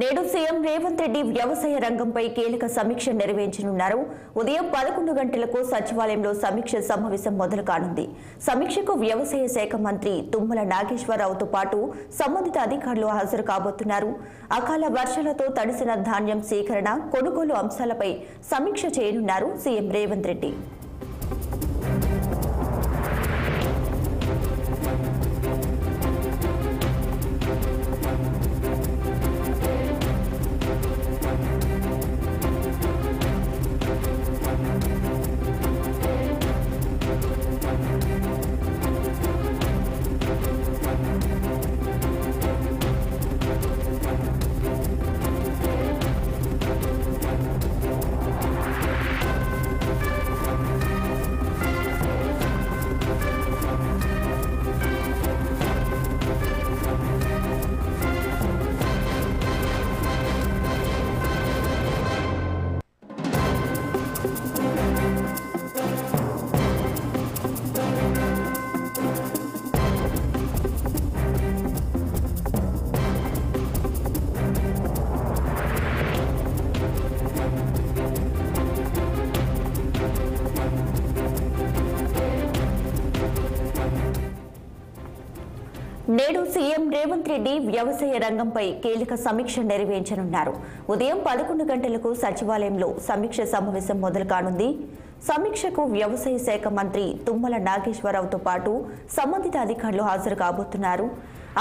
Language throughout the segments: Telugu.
నేడు సీఎం రేవంత్ రెడ్డి వ్యవసాయ రంగంపై కీలక సమీక్ష నిర్వహించనున్నారు. ఉదయం 11 గంటలకు సచివాలయంలో సమీక్ష సమావేశం మొదలు కానుంది. సమీక్షకు వ్యవసాయ శాఖ మంత్రి తుమ్మల నాగేశ్వరరావుతో పాటు సంబంధిత అధికారులు హాజరు కాబోతున్నారు. అకాల వర్షాలతో తడిసిన ధాన్యం సేకరణ, కొనుగోలు అంశాలపై సమీక్ష చేయనున్నారు సీఎం రేవంత్ రెడ్డి. నేడు సీఎం రేవంత్ రెడ్డి వ్యవసాయ రంగంపై కీలక సమీక్ష నిర్వహించనున్నారు. ఉదయం 11 గంటలకు సచివాలయంలో సమీక్ష సమావేశం మొదలు కానుంది. సమీక్షకు వ్యవసాయ శాఖ మంత్రి తుమ్మల నాగేశ్వరరావుతో పాటు సంబంధిత అధికారులు హాజరు కాబోతున్నారు.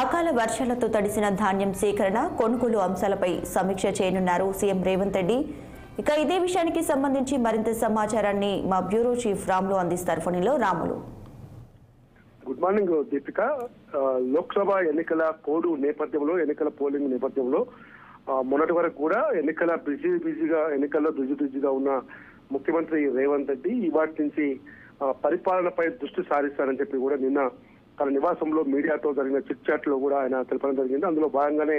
అకాల వర్షాలతో తడిసిన ధాన్యం సేకరణ, కొనుగోలు అంశాలపై సమీక్ష చేయనున్నారు సీఎం రేవంత్ రెడ్డి. ఇక ఇదే విషయానికి సంబంధించి మరింత సమాచారాన్ని మా బ్యూరో చీఫ్ రాములు అందిస్తారు. ఫోన్లో రాములు. Good morning Deepika. లోక్సభ ఎన్నికల కోడ్ నేపథ్యంలో, ఎన్నికల పోలింగ్ నేపథ్యంలో మొన్నటి వరకు కూడా ఎన్నికల్లో బిజీగా ఉన్న ముఖ్యమంత్రి రేవంత్ రెడ్డి ఇవాటి నుంచి పరిపాలనపై దృష్టి సారిస్తారని చెప్పి కూడా నిన్న తన నివాసంలో మీడియాతో జరిగిన చిట్ చాట్ లో కూడా ఆయన తెలపడం జరిగింది. అందులో భాగంగానే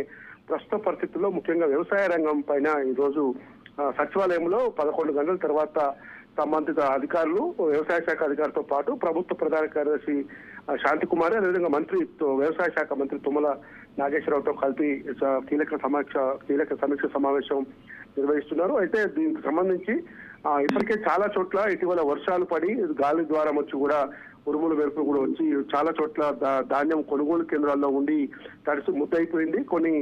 ప్రస్తుత పరిస్థితుల్లో ముఖ్యంగా వ్యవసాయ రంగం పైన ఈ రోజు సచివాలయంలో 11 గంటల తర్వాత సంబంధిత అధికారులు, వ్యవసాయ శాఖ అధికారితో పాటు ప్రభుత్వ ప్రధాన కార్యదర్శి శాంతి కుమార్, అదేవిధంగా వ్యవసాయ శాఖ మంత్రి తుమ్మల నాగేశ్వరరావుతో కలిపి కీలక సమీక్ష సమావేశం నిర్వహిస్తున్నారు. అయితే దీనికి సంబంధించి ఇప్పటికే చాలా చోట్ల ఇటీవల వర్షాలు పడి గాలి ద్వారం వచ్చి కూడా ఉరుములు మెరుపులు కూడా వచ్చి చాలా చోట్ల ధాన్యం కొనుగోలు కేంద్రాల్లో ఉండి తడిసి ముద్దయిపోయింది. కొన్ని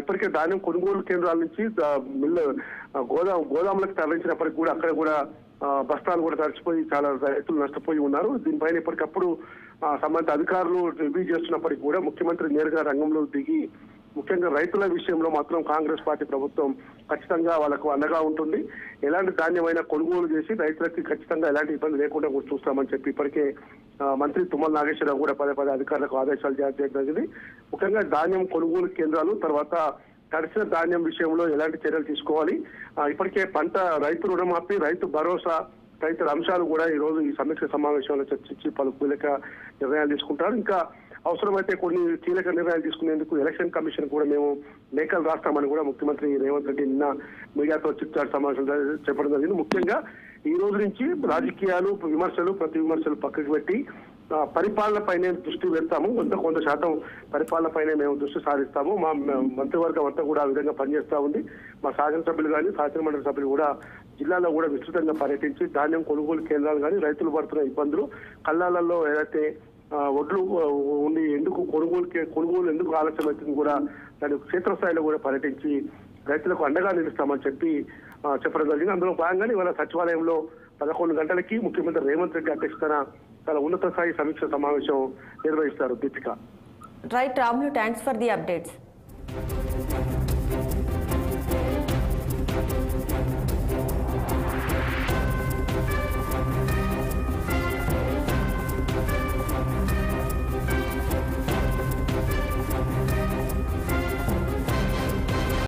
ఇప్పటికే ధాన్యం కొనుగోలు కేంద్రాల నుంచి గోదాములకు తరలించినప్పటికీ కూడా అక్కడ కూడా బస్తాలు కూడా తడిచిపోయి చాలా రైతులు నష్టపోయి ఉన్నారు. దీనిపైన ఇప్పటికప్పుడు సంబంధిత అధికారులు రివ్యూ చేస్తున్నప్పటికీ కూడా ముఖ్యమంత్రి నేరుగా రంగంలో దిగి ముఖ్యంగా రైతుల విషయంలో మాత్రం కాంగ్రెస్ పార్టీ ప్రభుత్వం ఖచ్చితంగా వాళ్ళకు అండగా ఉంటుంది. ఎలాంటి ధాన్యమైనా కొనుగోలు చేసి రైతులకి ఖచ్చితంగా ఎలాంటి ఇబ్బంది లేకుండా చూస్తామని చెప్పి ఇప్పటికే మంత్రి తుమ్మల నాగేశ్వరరావు కూడా పదే అధికారులకు ఆదేశాలు జారీ చేయడం జరిగింది. ముఖ్యంగా ధాన్యం కొనుగోలు కేంద్రాలు, తర్వాత తడిసిన ధాన్యం విషయంలో ఎలాంటి చర్యలు తీసుకోవాలి, ఇప్పటికే రైతు రుణమాఫీ, రైతు భరోసా తదితర అంశాలు కూడా ఈ రోజు ఈ సమీక్ష సమావేశంలో చర్చించి పలు కీలక నిర్ణయాలు తీసుకుంటారు. ఇంకా అవసరమైతే కొన్ని కీలక నిర్ణయాలు తీసుకునేందుకు ఎలక్షన్ కమిషన్ కూడా మేము లేఖలు రాస్తామని కూడా ముఖ్యమంత్రి రేవంత్ రెడ్డి నిన్న మీడియాతో చిట్ చాట్ సమావేశం చెప్పడం జరిగింది. ముఖ్యంగా ఈ రోజు నుంచి రాజకీయాలు, ప్రతి విమర్శలు పక్కకు పెట్టి పరిపాలనపైనే దృష్టి పెడతాము. కొంత శాతం పరిపాలనపైనే మేము దృష్టి సారిస్తాము. మా మంత్రివర్గం అంతా కూడా ఆ విధంగా పనిచేస్తా ఉంది. మా శాసనసభ్యులు కానీ, శాసనమండలి సభ్యులు కూడా జిల్లాలో కూడా విస్తృతంగా పర్యటించి ధాన్యం కొనుగోలు కేంద్రాలు కానీ, రైతులు పడుతున్న ఇబ్బందులు, కళ్ళాలలో ఏదైతే ఒడ్లు ఉండి కొనుగోలు ఎందుకు ఆలస్యం అవుతుంది కూడా దాని క్షేత్రస్థాయిలో కూడా పర్యటించి రైతులకు అండగా నిలుస్తామని చెప్పడం జరిగింది. అందులో భాగంగానే ఇవాళ సచివాలయంలో 11 గంటలకి ముఖ్యమంత్రి రేవంత్ రెడ్డి అధ్యక్షతన చాలా ఉన్నత స్థాయి సమీక్ష సమావేశం నిర్వహిస్తారు. Deepika. Right Ramulu, thanks for the updates.